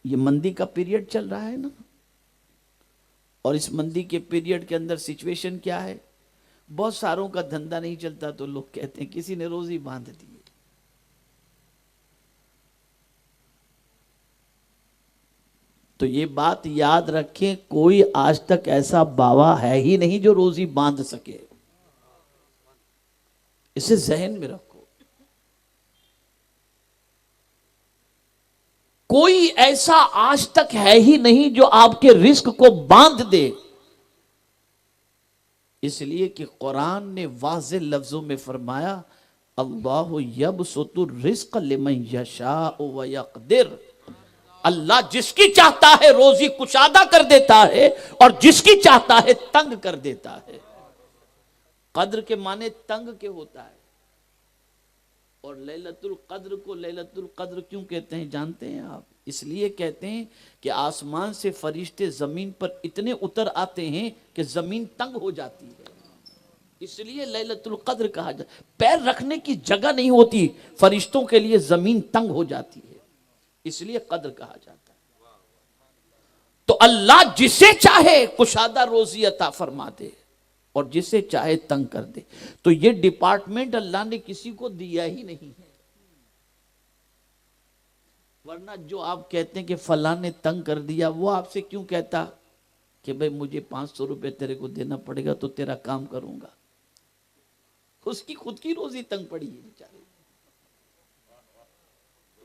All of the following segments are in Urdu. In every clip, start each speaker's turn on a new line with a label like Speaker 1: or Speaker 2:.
Speaker 1: یہ مندی کا پیریڈ چل رہا ہے نا، اور اس مندی کے پیریڈ کے اندر سچویشن کیا ہے؟ بہت ساروں کا دھندا نہیں چلتا تو لوگ کہتے ہیں کسی نے روزی باندھ دی. تو یہ بات یاد رکھیں، کوئی آج تک ایسا باوا ہے ہی نہیں جو روزی باندھ سکے. اسے ذہن میں رکھو. کوئی ایسا آج تک ہے ہی نہیں جو آپ کے رزق کو باندھ دے. اس لیے کہ قرآن نے واضح لفظوں میں فرمایا اللہ یبسط الرزق لمن یشاء ویقدر. اللہ جس کی چاہتا ہے روزی کشادہ کر دیتا ہے اور جس کی چاہتا ہے تنگ کر دیتا ہے. قدر کے معنی تنگ کے ہوتا ہے. اور لیلۃ القدر کو لیلۃ القدر کیوں کہتے ہیں جانتے ہیں آپ؟ اس لیے کہتے ہیں کہ آسمان سے فرشتے زمین پر اتنے اتر آتے ہیں کہ زمین تنگ ہو جاتی ہے. اس لیے لیلۃ القدر کہا جاتا ہے. پیر رکھنے کی جگہ نہیں ہوتی فرشتوں کے لیے، زمین تنگ ہو جاتی ہے، اس لیے قدر کہا جاتا ہے. تو اللہ جسے چاہے کشادہ روزی عطا فرما دے اور جسے چاہے تنگ کر دے. تو یہ ڈپارٹمنٹ اللہ نے کسی کو دیا ہی نہیں ہے. ورنہ جو آپ کہتے ہیں کہ فلاں نے تنگ کر دیا، وہ آپ سے کیوں کہتا کہ بھئی مجھے 500 روپے تیرے کو دینا پڑے گا تو تیرا کام کروں گا؟ اس کی خود کی روزی تنگ پڑی ہے بیچارے،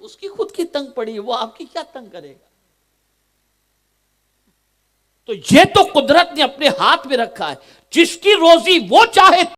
Speaker 1: اس کی خود کی تنگ پڑی ہے، وہ آپ کی کیا تنگ کرے گا؟ تو یہ تو قدرت نے اپنے ہاتھ میں رکھا ہے، جس کی روزی وہ چاہے